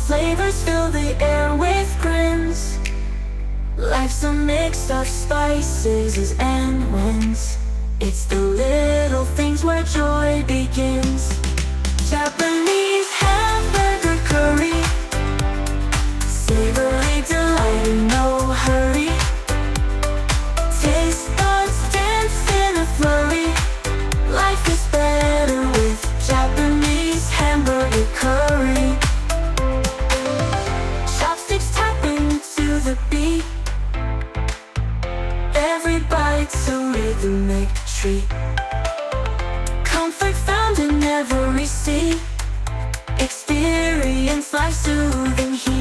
flavors fill the air with grins. Life's a mix of spices and winds. It's the little things where joy begins. Japanese hamburger curry, savory delight in no hurry. Taste buds dance in a flurry. Life is better with Japanese hamburger curry. Chopsticks tapping to the beat. Every bite's a rhythmic treat. Comfort found in every seat. Experience life's soothing heat.